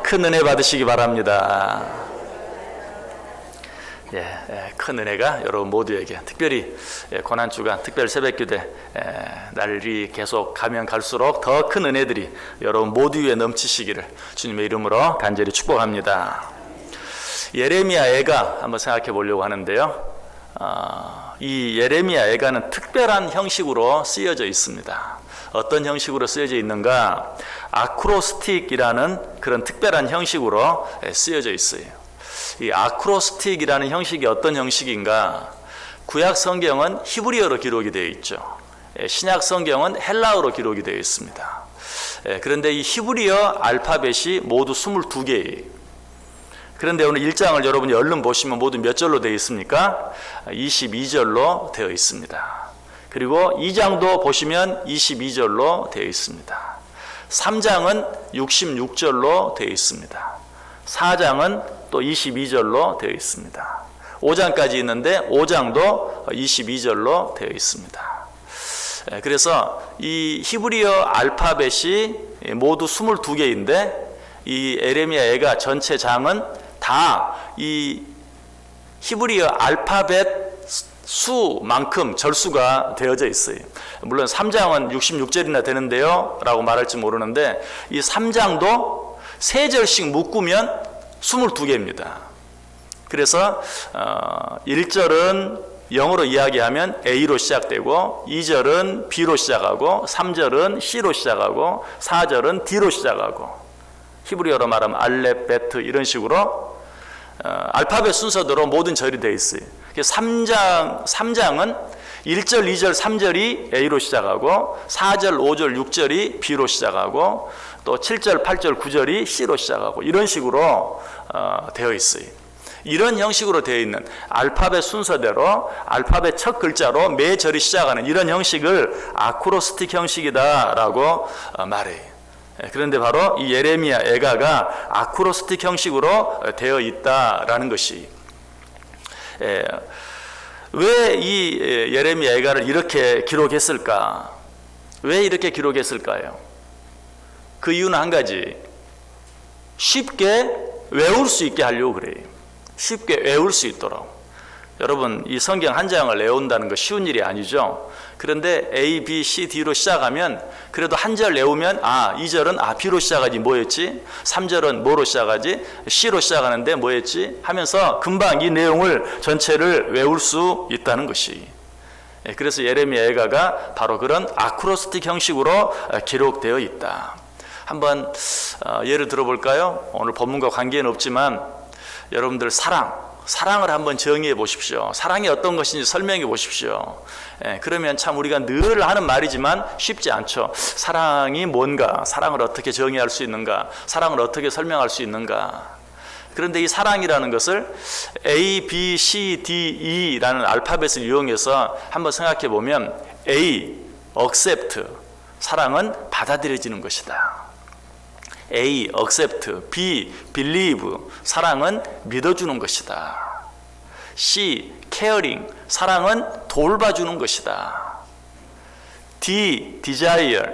큰 은혜 받으시기 바랍니다. 큰 은혜가 여러분 모두에게 특별히 고난주간 특별 새벽기도회 날이 계속 가면 갈수록 더 큰 은혜들이 여러분 모두 위에 넘치시기를 주님의 이름으로 간절히 축복합니다. 예레미야 애가 한번 생각해 보려고 하는데요. 이 예레미야 애가는 특별한 형식으로 쓰여져 있습니다. 어떤 형식으로 쓰여져 있는가? 아크로스틱이라는 그런 특별한 형식으로 쓰여져 있어요. 이 아크로스틱이라는 형식이 어떤 형식인가? 구약 성경은 히브리어로 기록이 되어 있죠. 신약 성경은 헬라어로 기록이 되어 있습니다. 그런데 이 히브리어 알파벳이 모두 22개예요. 그런데 오늘 1장을 여러분이 얼른 보시면 모두 몇 절로 되어 있습니까? 22절로 되어 있습니다. 그리고 2장도 보시면 22절로 되어 있습니다. 3장은 66절로 되어 있습니다. 4장은 또 22절로 되어 있습니다. 5장까지 있는데 5장도 22절로 되어 있습니다. 그래서 이 히브리어 알파벳이 모두 22개인데 이 예레미야 애가 전체 장은 다 이 히브리어 알파벳 수만큼 절수가 되어져 있어요. 물론 3장은 66절이나 되는데요 라고 말할지 모르는데 이 3장도 3절씩 묶으면 22개입니다. 그래서 1절은 영어로 이야기하면 A로 시작되고 2절은 B로 시작하고 3절은 C로 시작하고 4절은 D로 시작하고 히브리어로 말하면 알렙, 베트 이런 식으로 알파벳 순서대로 모든 절이 되어 있어요. 3장은 1절, 2절, 3절이 A로 시작하고 4절, 5절, 6절이 B로 시작하고 또 7절, 8절, 9절이 C로 시작하고 이런 식으로 되어 있어요. 이런 형식으로 되어 있는 알파벳 순서대로 알파벳 첫 글자로 매 절이 시작하는 이런 형식을 아크로스틱 형식이다라고 말해요. 그런데 바로 이 예레미야 애가가 아크로스틱 형식으로 되어 있다라는 것이 왜 이 예레미야 애가를 이렇게 기록했을까? 왜 이렇게 기록했을까요? 그 이유는 한 가지, 쉽게 외울 수 있게 하려고 그래요. 쉽게 외울 수 있도록. 여러분 이 성경 한 장을 외운다는 거 쉬운 일이 아니죠. 그런데 A, B, C, D로 시작하면 그래도 한 절 외우면 2절은 B로 시작하지 뭐였지? 3절은 뭐로 시작하지? C로 시작하는데 뭐였지? 하면서 금방 이 내용을 전체를 외울 수 있다는 것이. 그래서 예레미야 애가가 바로 그런 아크로스틱 형식으로 기록되어 있다. 한번 예를 들어볼까요? 오늘 본문과 관계는 없지만 여러분들 사랑을 한번 정의해 보십시오. 사랑이 어떤 것인지 설명해 보십시오. 그러면 참 우리가 늘 하는 말이지만 쉽지 않죠. 사랑이 뭔가, 사랑을 어떻게 정의할 수 있는가, 사랑을 어떻게 설명할 수 있는가. 그런데 이 사랑이라는 것을 A, B, C, D, E라는 알파벳을 이용해서 한번 생각해 보면 A, accept, 사랑은 받아들여지는 것이다. A, accept, B, believe, 사랑은 믿어주는 것이다. C, caring, 사랑은 돌봐주는 것이다. D, desire,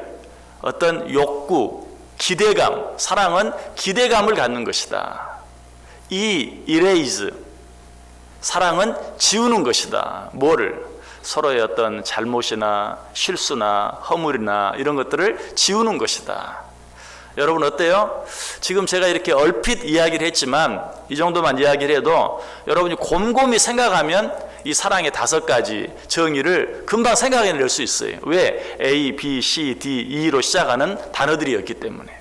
어떤 욕구, 기대감, 사랑은 기대감을 갖는 것이다. E, erase, 사랑은 지우는 것이다. 뭐를? 서로의 어떤 잘못이나 실수나 허물이나 이런 것들을 지우는 것이다. 여러분 어때요? 지금 제가 이렇게 얼핏 이야기를 했지만 이 정도만 이야기를 해도 여러분이 곰곰이 생각하면 이 사랑의 5가지 정의를 금방 생각해낼 수 있어요. 왜? A, B, C, D, E로 시작하는 단어들이었기 때문에.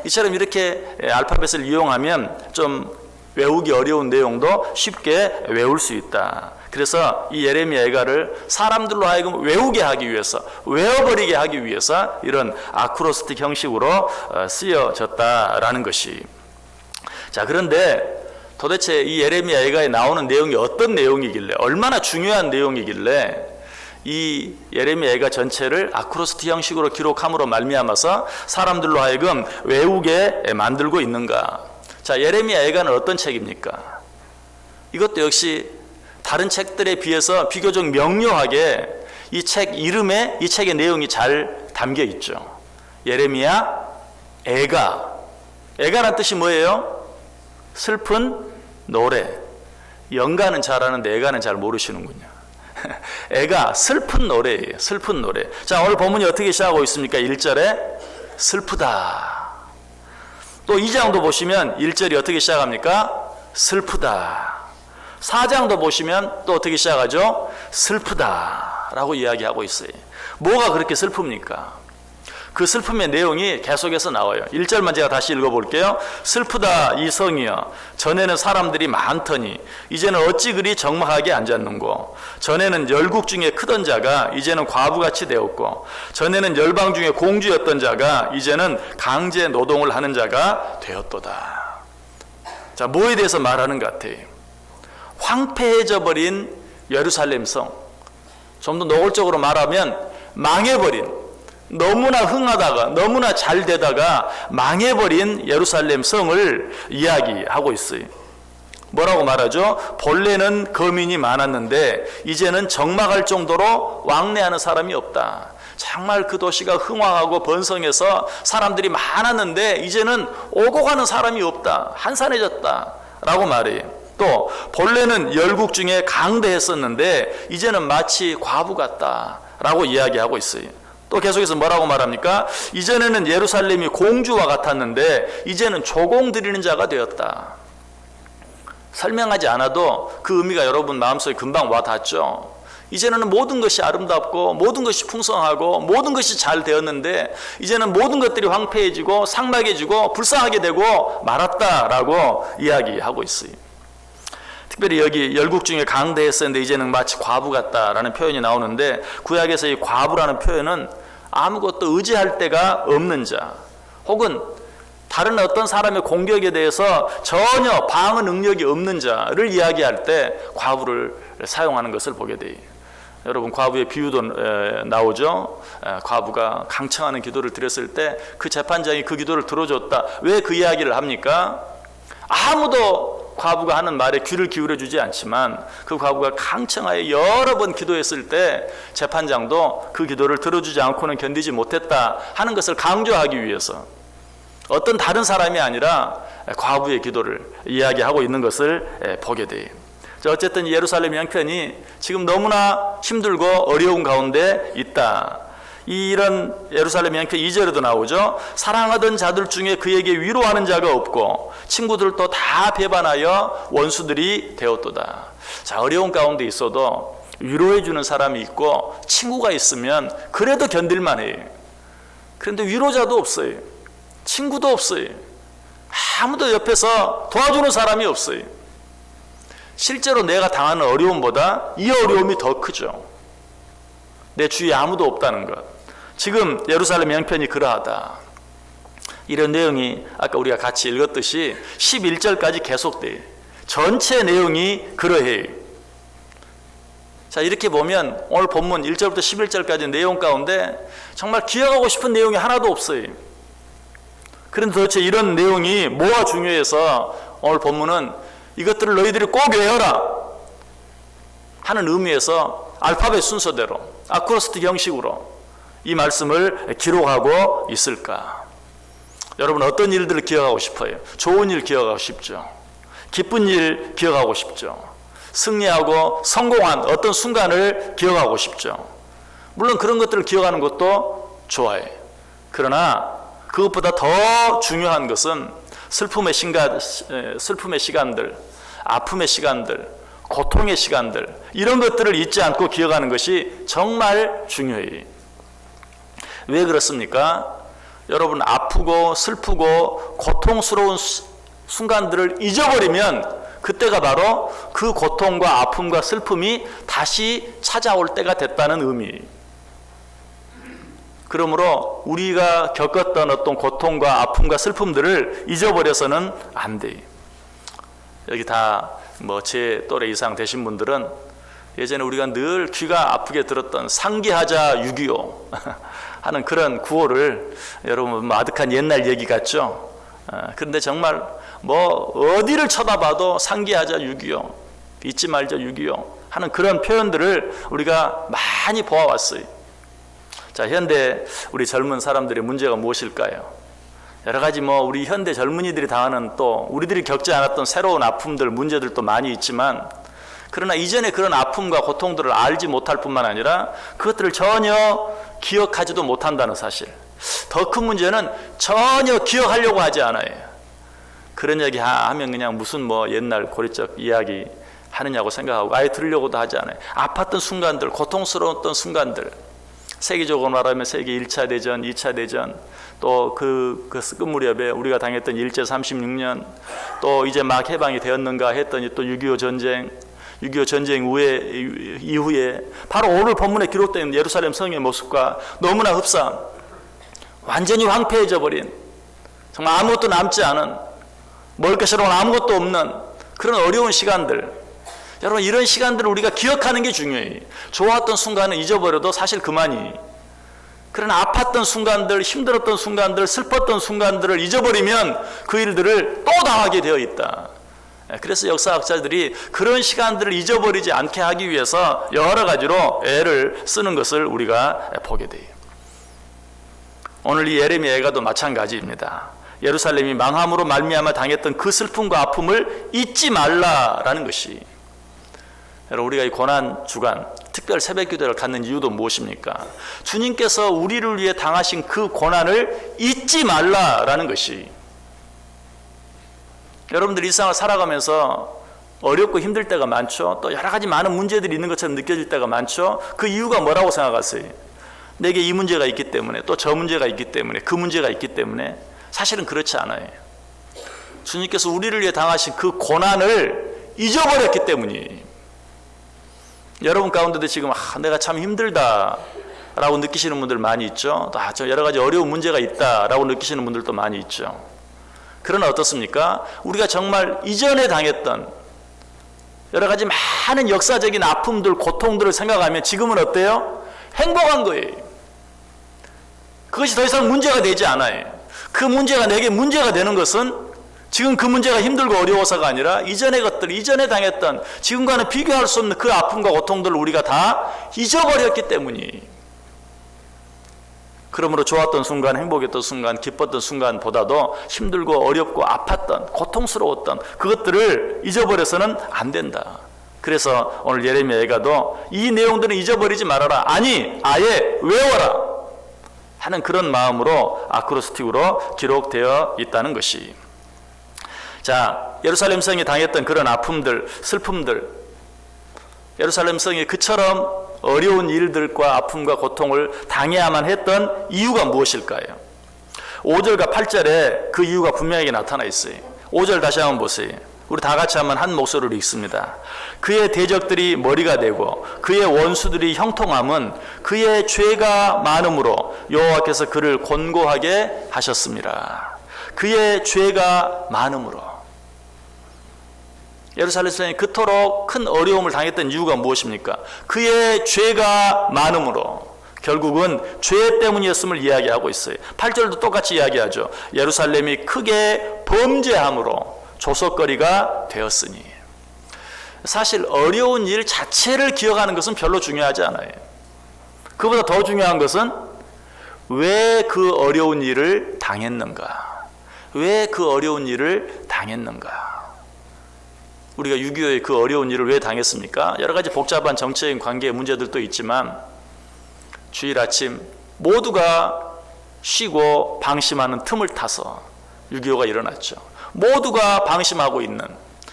이처럼 이렇게 알파벳을 이용하면 좀 외우기 어려운 내용도 쉽게 외울 수 있다. 그래서 이 예레미야 애가를 사람들로 하여금 외우게 하기 위해서, 외워버리게 하기 위해서 이런 아크로스틱 형식으로 쓰여졌다라는 것이. 자, 그런데 도대체 이 예레미야 애가에 나오는 내용이 어떤 내용이길래, 얼마나 중요한 내용이길래 이 예레미야 애가 전체를 아크로스틱 형식으로 기록함으로 말미암아서 사람들로 하여금 외우게 만들고 있는가? 자, 예레미야 애가는 어떤 책입니까? 이것도 역시 다른 책들에 비해서 비교적 명료하게 이 책 이름에 이 책의 내용이 잘 담겨 있죠. 예레미야 애가란 뜻이 뭐예요? 슬픈 노래. 연가는 잘하는데 애가는 잘 모르시는군요. 애가 슬픈 노래예요. 슬픈 노래. 자, 오늘 본문이 어떻게 시작하고 있습니까? 1절에 슬프다. 또 2장도 보시면 1절이 어떻게 시작합니까? 슬프다. 4장도 보시면 또 어떻게 시작하죠? 슬프다 라고 이야기하고 있어요. 뭐가 그렇게 슬픕니까? 그 슬픔의 내용이 계속해서 나와요. 1절만 제가 다시 읽어볼게요. 슬프다 이 성이여, 전에는 사람들이 많더니 이제는 어찌 그리 적막하게 앉았는고. 전에는 열국 중에 크던 자가 이제는 과부같이 되었고, 전에는 열방 중에 공주였던 자가 이제는 강제 노동을 하는 자가 되었도다. 자, 뭐에 대해서 말하는 것 같아요? 황폐해져 버린 예루살렘 성, 좀 더 노골적으로 말하면 망해버린, 너무나 흥하다가 너무나 잘 되다가 망해버린 예루살렘 성을 이야기하고 있어요. 뭐라고 말하죠? 본래는 거민이 많았는데 이제는 적막할 정도로 왕래하는 사람이 없다. 정말 그 도시가 흥왕하고 번성해서 사람들이 많았는데 이제는 오고 가는 사람이 없다. 한산해졌다 라고 말해요. 또 본래는 열국 중에 강대했었는데 이제는 마치 과부 같다 라고 이야기하고 있어요. 또 계속해서 뭐라고 말합니까? 이전에는 예루살렘이 공주와 같았는데 이제는 조공 드리는 자가 되었다. 설명하지 않아도 그 의미가 여러분 마음속에 금방 와 닿죠. 이제는 모든 것이 아름답고 모든 것이 풍성하고 모든 것이 잘 되었는데 이제는 모든 것들이 황폐해지고 삭막해지고 불쌍하게 되고 말았다라고 이야기하고 있어요. 특별히 여기 열국 중에 강대했었는데 이제는 마치 과부 같다라는 표현이 나오는데, 구약에서 이 과부라는 표현은 아무것도 의지할 데가 없는 자, 혹은 다른 어떤 사람의 공격에 대해서 전혀 방어 능력이 없는 자를 이야기할 때 과부를 사용하는 것을 보게 돼요. 여러분, 과부의 비유도 나오죠. 과부가 강청하는 기도를 드렸을 때 그 재판장이 그 기도를 들어줬다. 왜 그 이야기를 합니까? 아무도 과부가 하는 말에 귀를 기울여 주지 않지만 그 과부가 강청하여 여러 번 기도했을 때 재판장도 그 기도를 들어주지 않고는 견디지 못했다 하는 것을 강조하기 위해서 어떤 다른 사람이 아니라 과부의 기도를 이야기하고 있는 것을 보게 돼요. 어쨌든 예루살렘 형편이 지금 너무나 힘들고 어려운 가운데 있다. 이런 예루살렘 형편 2절에도 나오죠. 사랑하던 자들 중에 그에게 위로하는 자가 없고 친구들도 다 배반하여 원수들이 되었도다. 자, 어려운 가운데 있어도 위로해 주는 사람이 있고 친구가 있으면 그래도 견딜만 해요. 그런데 위로자도 없어요. 친구도 없어요. 아무도 옆에서 도와주는 사람이 없어요. 실제로 내가 당하는 어려움보다 이 어려움이 더 크죠. 내 주위에 아무도 없다는 것. 지금 예루살렘 형편이 그러하다. 이런 내용이 아까 우리가 같이 읽었듯이 11절까지 계속돼요. 전체 내용이 그러해요. 자, 이렇게 보면 오늘 본문 1절부터 11절까지 내용 가운데 정말 기억하고 싶은 내용이 하나도 없어요. 그런데 도대체 이런 내용이 뭐가 중요해서 오늘 본문은 이것들을 너희들이 꼭 외워라 하는 의미에서 알파벳 순서대로 아크로스틱 형식으로 이 말씀을 기록하고 있을까? 여러분, 어떤 일들을 기억하고 싶어요? 좋은 일 기억하고 싶죠. 기쁜 일 기억하고 싶죠. 승리하고 성공한 어떤 순간을 기억하고 싶죠. 물론 그런 것들을 기억하는 것도 좋아요. 그러나 그것보다 더 중요한 것은 슬픔의 시간들, 아픔의 시간들, 고통의 시간들, 이런 것들을 잊지 않고 기억하는 것이 정말 중요해요. 왜 그렇습니까? 여러분, 아프고 슬프고 고통스러운 순간들을 잊어버리면 그때가 바로 그 고통과 아픔과 슬픔이 다시 찾아올 때가 됐다는 의미예요. 그러므로 우리가 겪었던 어떤 고통과 아픔과 슬픔들을 잊어버려서는 안 돼요. 여기 다 제 또래 이상 되신 분들은 예전에 우리가 늘 귀가 아프게 들었던 상기하자 6.25 하는 그런 구호를, 여러분 아득한 옛날 얘기 같죠? 그런데 정말 어디를 쳐다봐도 상기하자 6.25, 잊지 말자 6.25 하는 그런 표현들을 우리가 많이 보아왔어요. 자, 현대 우리 젊은 사람들의 문제가 무엇일까요? 여러 가지 우리 현대 젊은이들이 당하는 또 우리들이 겪지 않았던 새로운 아픔들, 문제들도 많이 있지만, 그러나 이전에 그런 아픔과 고통들을 알지 못할 뿐만 아니라 그것들을 전혀 기억하지도 못한다는 사실. 더 큰 문제는 전혀 기억하려고 하지 않아요. 그런 얘기 하면 그냥 무슨 옛날 고리적 이야기 하느냐고 생각하고 아예 들으려고도 하지 않아요. 아팠던 순간들, 고통스러웠던 순간들, 세계적으로 말하면 세계 1차 대전, 2차 대전, 또 그 끝 무렵에 우리가 당했던 일제 36년, 또 이제 막 해방이 되었는가 했더니 또 6.25 전쟁, 6.25 전쟁 이후에 바로 오늘 본문에 기록된 예루살렘 성의 모습과 너무나 흡사한, 완전히 황폐해져 버린, 정말 아무것도 남지 않은, 먹을 것이라고는 아무것도 없는 그런 어려운 시간들. 여러분, 이런 시간들을 우리가 기억하는 게 중요해요. 좋았던 순간은 잊어버려도 사실 그만이. 그러나 아팠던 순간들, 힘들었던 순간들, 슬펐던 순간들을 잊어버리면 그 일들을 또 당하게 되어 있다. 그래서 역사학자들이 그런 시간들을 잊어버리지 않게 하기 위해서 여러 가지로 애를 쓰는 것을 우리가 보게 돼요. 오늘 이 예레미야 예가도 마찬가지입니다. 예루살렘이 망함으로 말미암아 당했던 그 슬픔과 아픔을 잊지 말라라는 것이. 여러분, 우리가 이 고난 주간 특별 새벽 기도를 갖는 이유도 무엇입니까? 주님께서 우리를 위해 당하신 그 고난을 잊지 말라라는 것이. 여러분들 일상을 살아가면서 어렵고 힘들 때가 많죠. 또 여러 가지 많은 문제들이 있는 것처럼 느껴질 때가 많죠. 그 이유가 뭐라고 생각하세요? 내게 이 문제가 있기 때문에, 또 저 문제가 있기 때문에, 그 문제가 있기 때문에. 사실은 그렇지 않아요. 주님께서 우리를 위해 당하신 그 고난을 잊어버렸기 때문이에요. 여러분 가운데도 지금 내가 참 힘들다 라고 느끼시는 분들 많이 있죠. 또 여러 가지 어려운 문제가 있다 라고 느끼시는 분들도 많이 있죠. 그러나 어떻습니까? 우리가 정말 이전에 당했던 여러 가지 많은 역사적인 아픔들, 고통들을 생각하면 지금은 어때요? 행복한 거예요. 그것이 더 이상 문제가 되지 않아요. 그 문제가 내게 문제가 되는 것은 지금 그 문제가 힘들고 어려워서가 아니라 이전의 것들, 이전에 당했던 지금과는 비교할 수 없는 그 아픔과 고통들을 우리가 다 잊어버렸기 때문이. 그러므로 좋았던 순간, 행복했던 순간, 기뻤던 순간보다도 힘들고 어렵고 아팠던, 고통스러웠던 그것들을 잊어버려서는 안 된다. 그래서 오늘 예레미야 예가도 이 내용들은 잊어버리지 말아라. 아니, 아예 외워라 하는 그런 마음으로 아크로스틱으로 기록되어 있다는 것이. 자, 예루살렘 성이 당했던 그런 아픔들, 슬픔들, 예루살렘 성이 그처럼 어려운 일들과 아픔과 고통을 당해야만 했던 이유가 무엇일까요? 5절과 8절에 그 이유가 분명하게 나타나 있어요. 5절 다시 한번 보세요. 우리 다 같이 한번 한 목소리로 읽습니다. 그의 대적들이 머리가 되고 그의 원수들이 형통함은 그의 죄가 많음으로 여호와께서 그를 곤고하게 하셨습니다. 그의 죄가 많음으로. 예루살렘이 그토록 큰 어려움을 당했던 이유가 무엇입니까? 그의 죄가 많음으로. 결국은 죄 때문이었음을 이야기하고 있어요. 8절도 똑같이 이야기하죠. 예루살렘이 크게 범죄함으로 조석거리가 되었으니. 사실 어려운 일 자체를 기억하는 것은 별로 중요하지 않아요. 그보다 더 중요한 것은 왜 그 어려운 일을 당했는가? 왜 그 어려운 일을 당했는가? 우리가 6.25의 그 어려운 일을 왜 당했습니까? 여러 가지 복잡한 정치적인 관계의 문제들도 있지만 주일 아침 모두가 쉬고 방심하는 틈을 타서 6.25가 일어났죠. 모두가 방심하고 있는,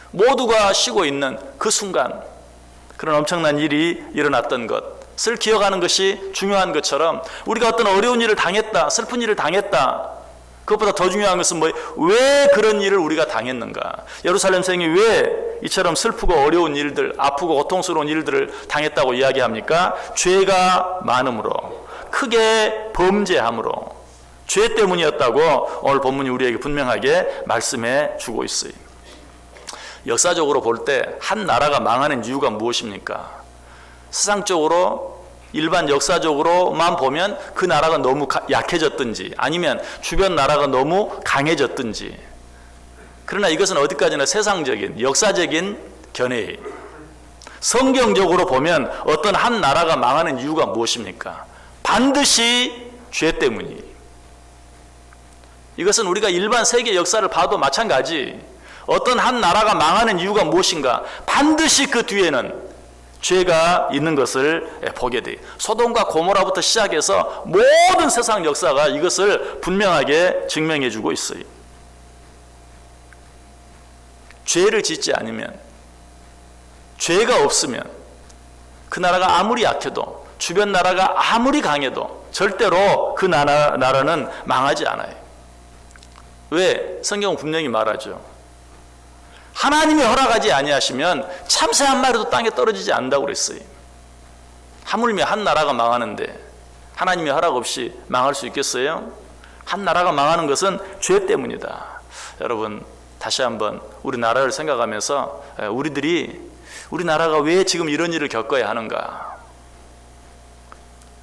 모두가 쉬고 있는 그 순간 그런 엄청난 일이 일어났던 것을 기억하는 것이 중요한 것처럼 우리가 어떤 어려운 일을 당했다, 슬픈 일을 당했다, 그것보다 더 중요한 것은 뭐예요? 왜 그런 일을 우리가 당했는가? 예루살렘 성이 왜 이처럼 슬프고 어려운 일들, 아프고 고통스러운 일들을 당했다고 이야기합니까? 죄가 많음으로, 크게 범죄함으로, 죄 때문이었다고 오늘 본문이 우리에게 분명하게 말씀해 주고 있어요. 역사적으로 볼 때 한 나라가 망하는 이유가 무엇입니까? 세상적으로 일반 역사적으로만 보면 그 나라가 너무 약해졌든지 아니면 주변 나라가 너무 강해졌든지. 그러나 이것은 어디까지나 세상적인 역사적인 견해예요. 성경적으로 보면 어떤 한 나라가 망하는 이유가 무엇입니까? 반드시 죄 때문이에요. 이것은 우리가 일반 세계 역사를 봐도 마찬가지. 어떤 한 나라가 망하는 이유가 무엇인가? 반드시 그 뒤에는 죄가 있는 것을 보게 돼요. 소돔과 고모라부터 시작해서 모든 세상 역사가 이것을 분명하게 증명해 주고 있어요. 죄를 짓지 않으면, 죄가 없으면 그 나라가 아무리 약해도, 주변 나라가 아무리 강해도 절대로 그 나라는 망하지 않아요. 왜? 성경은 분명히 말하죠. 하나님이 허락하지 아니하시면 참새 한 마리도 땅에 떨어지지 않는다고 그랬어요. 하물며 한 나라가 망하는데 하나님의 허락 없이 망할 수 있겠어요? 한 나라가 망하는 것은 죄 때문이다. 여러분, 다시 한번 우리 나라를 생각하면서 우리 나라가 왜 지금 이런 일을 겪어야 하는가?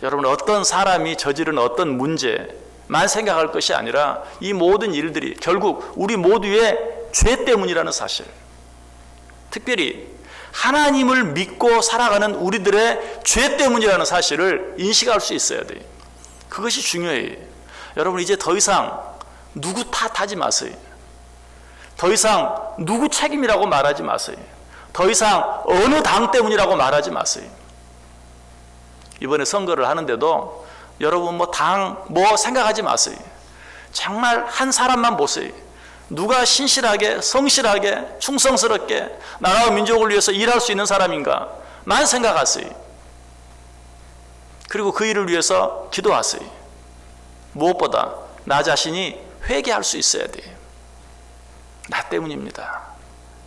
여러분, 어떤 사람이 저지른 어떤 문제만 생각할 것이 아니라 이 모든 일들이 결국 우리 모두의 죄 때문이라는 사실, 특별히 하나님을 믿고 살아가는 우리들의 죄 때문이라는 사실을 인식할 수 있어야 돼요. 그것이 중요해요. 여러분, 이제 더 이상 누구 탓하지 마세요. 더 이상 누구 책임이라고 말하지 마세요. 더 이상 어느 당 때문이라고 말하지 마세요. 이번에 선거를 하는데도 여러분 당 생각하지 마세요. 정말 한 사람만 보세요. 누가 신실하게, 성실하게, 충성스럽게 나라와 민족을 위해서 일할 수 있는 사람인가만 생각하세요. 그리고 그 일을 위해서 기도하세요. 무엇보다 나 자신이 회개할 수 있어야 돼요. 나 때문입니다.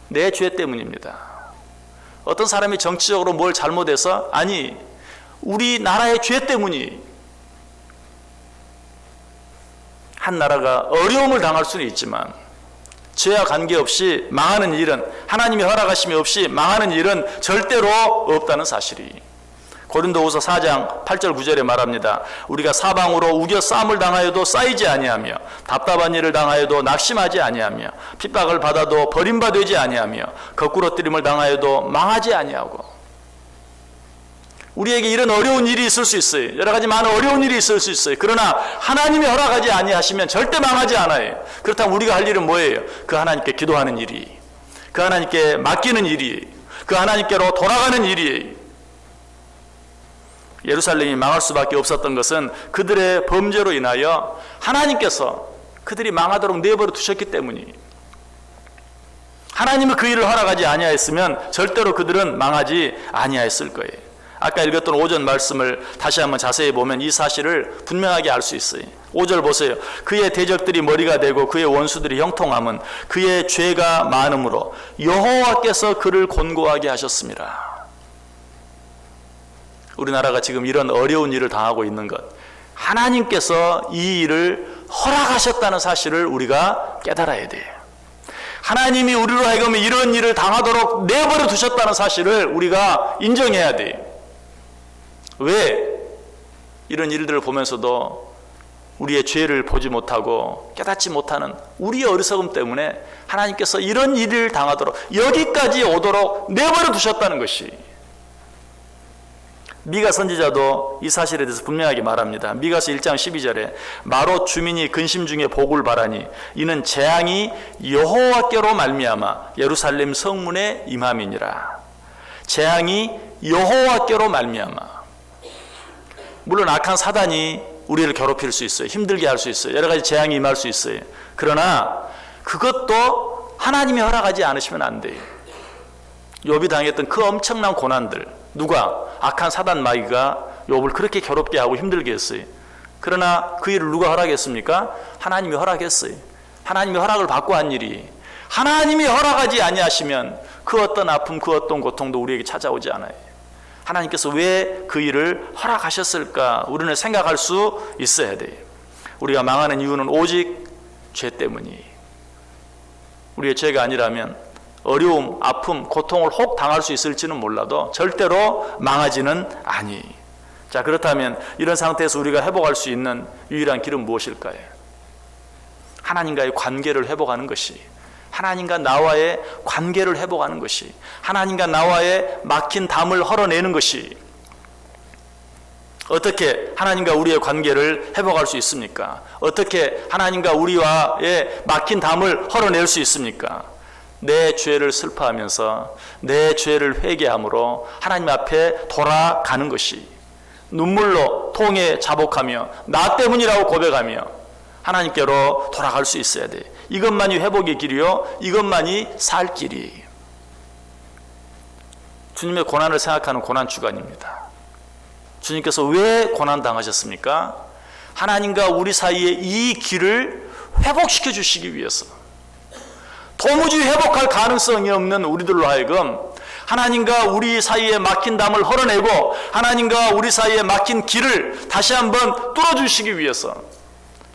내 죄 때문입니다. 어떤 사람이 정치적으로 뭘 잘못해서, 아니, 우리나라의 죄 때문이 한 나라가 어려움을 당할 수는 있지만 죄와 관계없이 망하는 일은, 하나님의 허락하심이 없이 망하는 일은 절대로 없다는 사실이 고린도후서 4장 8절 9절에 말합니다. 우리가 사방으로 우겨 싸움을 당하여도 쌓이지 아니하며 답답한 일을 당하여도 낙심하지 아니하며 핍박을 받아도 버림받지 아니하며 거꾸러뜨림을 당하여도 망하지 아니하고. 우리에게 이런 어려운 일이 있을 수 있어요. 여러 가지 많은 어려운 일이 있을 수 있어요. 그러나 하나님이 허락하지 아니하시면 절대 망하지 않아요. 그렇다면 우리가 할 일은 뭐예요? 그 하나님께 기도하는 일이, 그 하나님께 맡기는 일이, 그 하나님께로 돌아가는 일이. 예루살렘이 망할 수밖에 없었던 것은 그들의 범죄로 인하여 하나님께서 그들이 망하도록 내버려 두셨기 때문이에요. 하나님은 그 일을 허락하지 아니하였으면 절대로 그들은 망하지 아니하였을 거예요. 아까 읽었던 5절 말씀을 다시 한번 자세히 보면 이 사실을 분명하게 알 수 있어요. 5절 보세요. 그의 대적들이 머리가 되고 그의 원수들이 형통함은 그의 죄가 많음으로 여호와께서 그를 곤고하게 하셨습니다. 우리나라가 지금 이런 어려운 일을 당하고 있는 것, 하나님께서 이 일을 허락하셨다는 사실을 우리가 깨달아야 돼요. 하나님이 우리로 하여금 이런 일을 당하도록 내버려 두셨다는 사실을 우리가 인정해야 돼요. 왜? 이런 일들을 보면서도 우리의 죄를 보지 못하고 깨닫지 못하는 우리의 어리석음 때문에 하나님께서 이런 일을 당하도록, 여기까지 오도록 내버려 두셨다는 것이. 미가 선지자도 이 사실에 대해서 분명하게 말합니다. 미가서 1장 12절에 마롯 주민이 근심 중에 복을 바라니 이는 재앙이 여호와께로 말미암아 예루살렘 성문에 임함이니라. 재앙이 여호와께로 말미암아. 물론 악한 사단이 우리를 괴롭힐 수 있어요. 힘들게 할 수 있어요. 여러 가지 재앙이 임할 수 있어요. 그러나 그것도 하나님이 허락하지 않으시면 안 돼요. 욥이 당했던 그 엄청난 고난들, 누가? 악한 사단 마귀가 욥을 그렇게 괴롭게 하고 힘들게 했어요. 그러나 그 일을 누가 허락했습니까? 하나님이 허락했어요. 하나님이 허락을 받고 한 일이, 하나님이 허락하지 아니하시면 그 어떤 아픔, 그 어떤 고통도 우리에게 찾아오지 않아요. 하나님께서 왜 그 일을 허락하셨을까? 우리는 생각할 수 있어야 돼요. 우리가 망하는 이유는 오직 죄 때문이에요. 우리의 죄가 아니라면 어려움, 아픔, 고통을 혹 당할 수 있을지는 몰라도 절대로 망하지는 아니. 자, 그렇다면 이런 상태에서 우리가 회복할 수 있는 유일한 길은 무엇일까요? 하나님과의 관계를 회복하는 것이, 하나님과 나와의 관계를 회복하는 것이, 하나님과 나와의 막힌 담을 헐어내는 것이, 어떻게 하나님과 우리의 관계를 회복할 수 있습니까? 어떻게 하나님과 우리와의 막힌 담을 헐어낼 수 있습니까? 내 죄를 슬퍼하면서 내 죄를 회개함으로 하나님 앞에 돌아가는 것이, 눈물로 통에 자복하며 나 때문이라고 고백하며 하나님께로 돌아갈 수 있어야 돼. 이것만이 회복의 길이요, 이것만이 살 길이. 주님의 고난을 생각하는 고난 주간입니다. 주님께서 왜 고난 당하셨습니까? 하나님과 우리 사이의 이 길을 회복시켜 주시기 위해서. 도무지 회복할 가능성이 없는 우리들로 하여금 하나님과 우리 사이에 막힌 담을 헐어내고 하나님과 우리 사이에 막힌 길을 다시 한번 뚫어주시기 위해서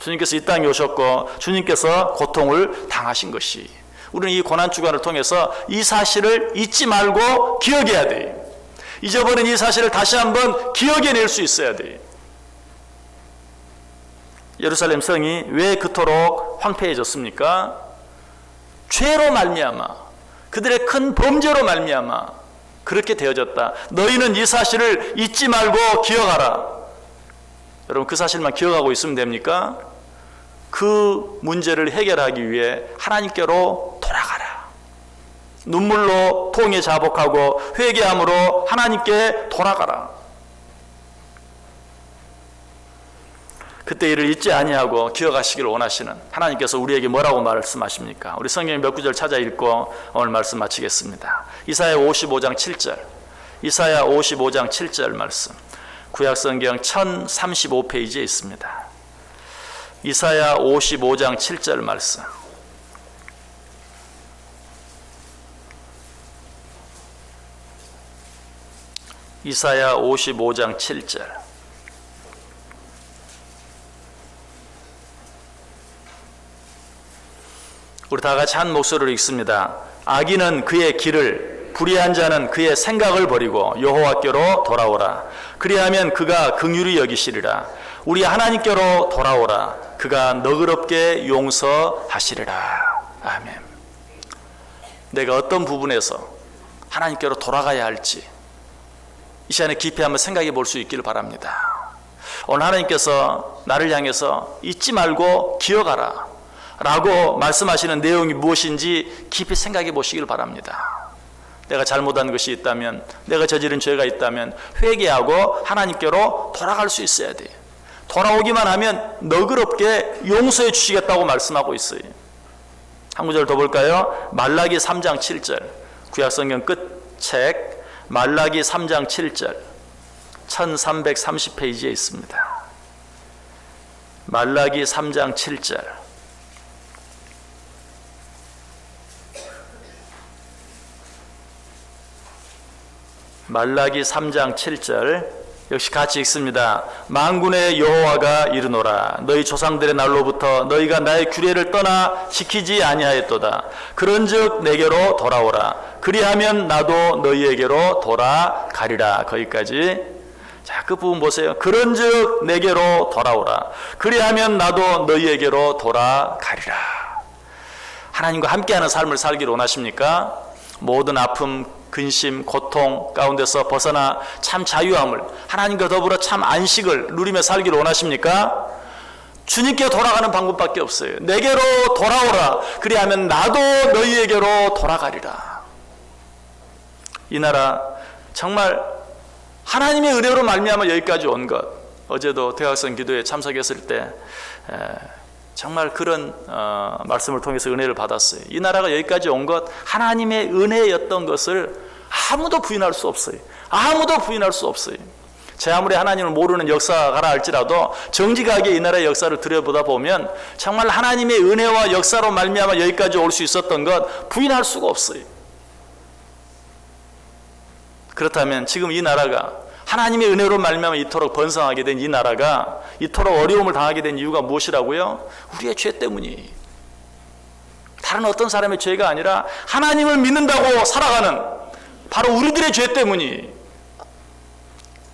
주님께서 이 땅에 오셨고 주님께서 고통을 당하신 것이, 우리는 이 고난주간을 통해서 이 사실을 잊지 말고 기억해야 돼요. 잊어버린 이 사실을 다시 한번 기억해낼 수 있어야 돼요. 예루살렘 성이 왜 그토록 황폐해졌습니까? 죄로 말미암아, 그들의 큰 범죄로 말미암아 그렇게 되어졌다. 너희는 이 사실을 잊지 말고 기억하라. 여러분, 그 사실만 기억하고 있으면 됩니까? 그 문제를 해결하기 위해 하나님께로 돌아가라. 눈물로 통에 자복하고 회개함으로 하나님께 돌아가라. 그때 일을 잊지 아니하고 기억하시기를 원하시는 하나님께서 우리에게 뭐라고 말씀하십니까? 우리 성경 몇 구절 찾아 읽고 오늘 말씀 마치겠습니다. 이사야 55장 7절, 이사야 55장 7절 말씀, 구약성경 1035페이지에 있습니다. 이사야 55장 7절 말씀. 이사야 55장 7절. 우리 다 같이 한 목소리로 읽습니다. 악인은 그의 길을, 불의한 자는 그의 생각을 버리고 여호와께로 돌아오라. 그리하면 그가 긍휼히 여기시리라. 우리 하나님께로 돌아오라. 그가 너그럽게 용서하시리라. 아멘. 내가 어떤 부분에서 하나님께로 돌아가야 할지 이 시간에 깊이 한번 생각해 볼 수 있기를 바랍니다. 오늘 하나님께서 나를 향해서 잊지 말고 기억하라 라고 말씀하시는 내용이 무엇인지 깊이 생각해 보시길 바랍니다. 내가 잘못한 것이 있다면, 내가 저지른 죄가 있다면 회개하고 하나님께로 돌아갈 수 있어야 돼요. 돌아오기만 하면 너그럽게 용서해 주시겠다고 말씀하고 있어요. 한 구절 더 볼까요? 말라기 3장 7절, 구약성경 끝책 말라기 3장 7절, 1330페이지에 있습니다. 말라기 3장 7절. 말라기 3장 7절 역시 같이 읽습니다. 만군의 여호와가 이르노라. 너희 조상들의 날로부터 너희가 나의 규례를 떠나 지키지 아니하였도다. 그런즉 내게로 돌아오라. 그리하면 나도 너희에게로 돌아가리라. 거기까지. 자, 그 부분 보세요. 그런즉 내게로 돌아오라. 그리하면 나도 너희에게로 돌아가리라. 하나님과 함께하는 삶을 살기를 원하십니까? 모든 아픔, 근심, 고통 가운데서 벗어나 참 자유함을, 하나님과 더불어 참 안식을 누리며 살기를 원하십니까? 주님께 돌아가는 방법밖에 없어요. 내게로 돌아오라. 그리하면 나도 너희에게로 돌아가리라. 이 나라 정말 하나님의 은혜로 말미암아 여기까지 온 것, 어제도 대학생 기도에 참석했을 때 정말 그런 말씀을 통해서 은혜를 받았어요. 이 나라가 여기까지 온 것 하나님의 은혜였던 것을 아무도 부인할 수 없어요. 아무도 부인할 수 없어요. 제 아무리 하나님을 모르는 역사가라 할지라도 정직하게 이 나라의 역사를 들여보다 보면 정말 하나님의 은혜와 역사로 말미암아 여기까지 올 수 있었던 것 부인할 수가 없어요. 그렇다면 지금 이 나라가 하나님의 은혜로 말미암아 이토록 번성하게 된 이 나라가 이토록 어려움을 당하게 된 이유가 무엇이라고요? 우리의 죄 때문이. 다른 어떤 사람의 죄가 아니라 하나님을 믿는다고 살아가는 바로 우리들의 죄 때문이.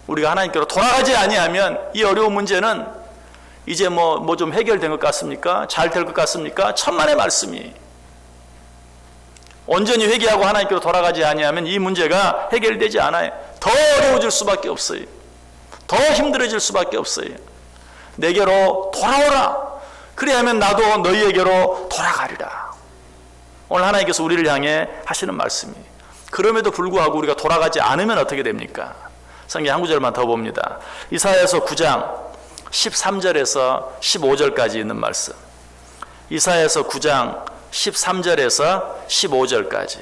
우리가 하나님께로 돌아가지 아니하면 이 어려운 문제는 이제 뭐 좀 해결된 것 같습니까? 잘 될 것 같습니까? 천만의 말씀이. 온전히 회개하고 하나님께로 돌아가지 아니하면 이 문제가 해결되지 않아요. 더 어려워질 수밖에 없어요. 더 힘들어질 수밖에 없어요. 내게로 돌아오라. 그리하면 나도 너희에게로 돌아가리라. 오늘 하나님께서 우리를 향해 하시는 말씀이. 그럼에도 불구하고 우리가 돌아가지 않으면 어떻게 됩니까? 성경 한 구절만 더 봅니다. 이사야서 9장 13절에서 15절까지 있는 말씀. 이사야서 9장 13절에서 15절까지.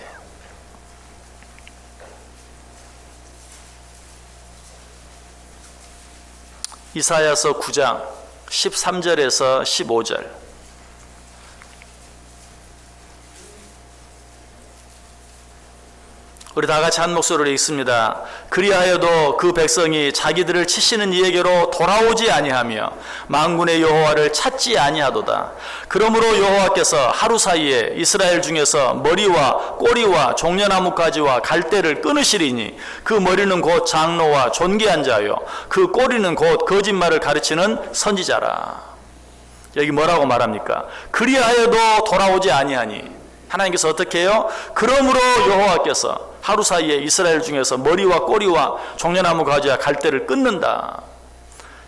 이사야서 9장 13절에서 15절. 우리 다 같이 한 목소리로 읽습니다. 그리하여도 그 백성이 자기들을 치시는 이에게로 돌아오지 아니하며 만군의 여호와를 찾지 아니하도다. 그러므로 여호와께서 하루 사이에 이스라엘 중에서 머리와 꼬리와 종려나무까지와 갈대를 끊으시리니 그 머리는 곧 장로와 존귀한 자요 그 꼬리는 곧 거짓말을 가르치는 선지자라. 여기 뭐라고 말합니까? 그리하여도 돌아오지 아니하니. 하나님께서 어떻게 해요? 그러므로 여호와께서 하루 사이에 이스라엘 중에서 머리와 꼬리와 종려나무 가지와 갈대를 끊는다.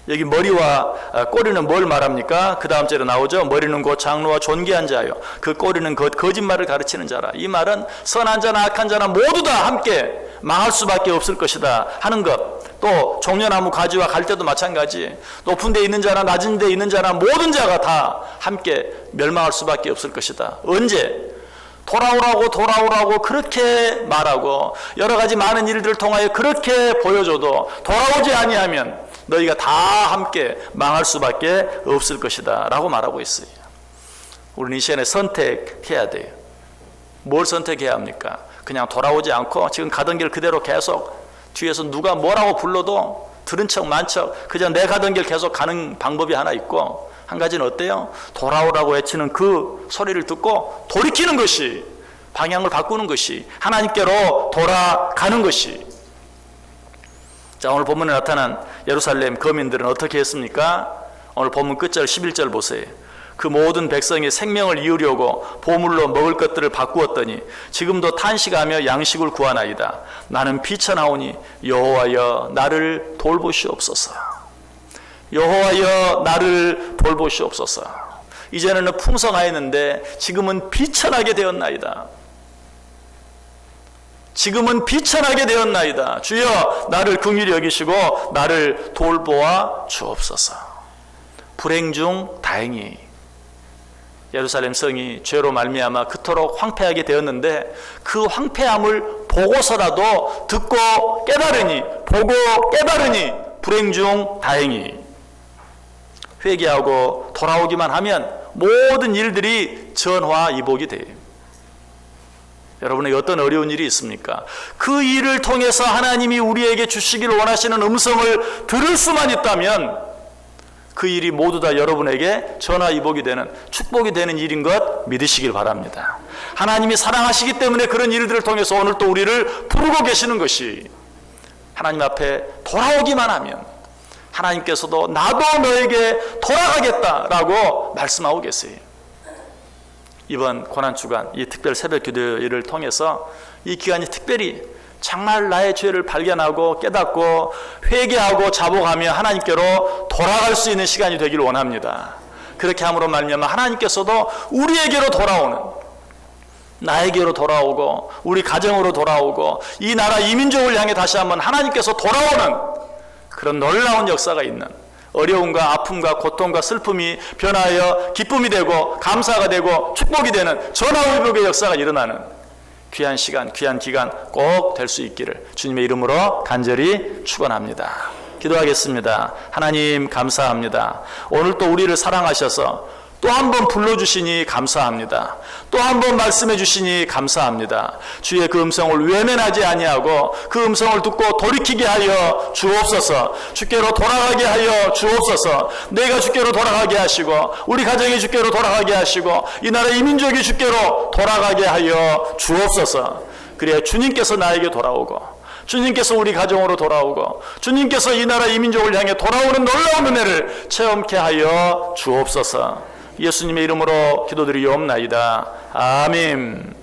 여기 머리와 꼬리는 뭘 말합니까? 그 다음 절에 나오죠. 머리는 곧 장로와 존귀한 자요 그 꼬리는 곧 거짓말을 가르치는 자라. 이 말은 선한 자나 악한 자나 모두 다 함께 망할 수밖에 없을 것이다 하는 것. 또 종려나무 가지와 갈대도 마찬가지. 높은 데 있는 자나 낮은 데 있는 자나 모든 자가 다 함께 멸망할 수밖에 없을 것이다. 언제? 돌아오라고 그렇게 말하고 여러 가지 많은 일들을 통하여 그렇게 보여줘도 돌아오지 아니하면 너희가 다 함께 망할 수밖에 없을 것이다 라고 말하고 있어요. 우리는 이 시간에 선택해야 돼요. 뭘 선택해야 합니까? 그냥 돌아오지 않고 지금 가던 길 그대로 계속 뒤에서 누가 뭐라고 불러도 들은 척 만 척 그저 내 가던 길 계속 가는 방법이 하나 있고, 한 가지는 어때요? 돌아오라고 외치는 그 소리를 듣고 돌이키는 것이, 방향을 바꾸는 것이, 하나님께로 돌아가는 것이. 자, 오늘 본문에 나타난 예루살렘 거민들은 어떻게 했습니까? 오늘 본문 끝절 11절 보세요. 그 모든 백성이 생명을 이으려고 보물로 먹을 것들을 바꾸었더니 지금도 탄식하며 양식을 구하나이다. 나는 비천하오니 여호와여 나를 돌보시옵소서. 여호와여 나를 돌보시옵소서. 이전에는 풍성하였는데 지금은 비천하게 되었나이다. 지금은 비천하게 되었나이다. 주여 나를 긍휼히 여기시고 나를 돌보아 주옵소서. 불행 중 다행히 예루살렘 성이 죄로 말미암아 그토록 황폐하게 되었는데 그 황폐함을 보고서라도 듣고 깨달으니, 보고 깨달으니 불행 중 다행히. 회개하고 돌아오기만 하면 모든 일들이 전화위복이 돼요. 여러분에게 어떤 어려운 일이 있습니까? 그 일을 통해서 하나님이 우리에게 주시기를 원하시는 음성을 들을 수만 있다면 그 일이 모두 다 여러분에게 전화위복이 되는, 축복이 되는 일인 것 믿으시길 바랍니다. 하나님이 사랑하시기 때문에 그런 일들을 통해서 오늘 또 우리를 부르고 계시는 것이, 하나님 앞에 돌아오기만 하면 하나님께서도 나도 너에게 돌아가겠다라고 말씀하고 계세요. 이번 고난주간 이 특별 새벽 기도를 통해서 이 기간이 특별히 정말 나의 죄를 발견하고 깨닫고 회개하고 자복하며 하나님께로 돌아갈 수 있는 시간이 되기를 원합니다. 그렇게 함으로 말미암아 하나님께서도 우리에게로 돌아오는, 나에게로 돌아오고 우리 가정으로 돌아오고 이 나라 이민족을 향해 다시 한번 하나님께서 돌아오는 그런 놀라운 역사가 있는, 어려움과 아픔과 고통과 슬픔이 변하여 기쁨이 되고 감사가 되고 축복이 되는 전화위복의 역사가 일어나는 귀한 시간, 귀한 기간 꼭 될 수 있기를 주님의 이름으로 간절히 축원합니다. 기도하겠습니다. 하나님 감사합니다. 오늘 또 우리를 사랑하셔서 또 한 번 불러주시니 감사합니다. 또 한 번 말씀해 주시니 감사합니다. 주의 그 음성을 외면하지 아니하고 그 음성을 듣고 돌이키게 하여 주옵소서. 주께로 돌아가게 하여 주옵소서. 내가 주께로 돌아가게 하시고 우리 가정이 주께로 돌아가게 하시고 이 나라 이민족이 주께로 돌아가게 하여 주옵소서. 그래야 주님께서 나에게 돌아오고 주님께서 우리 가정으로 돌아오고 주님께서 이 나라 이민족을 향해 돌아오는 놀라운 은혜를 체험케 하여 주옵소서. 예수님의 이름으로 기도드리옵나이다. 아멘.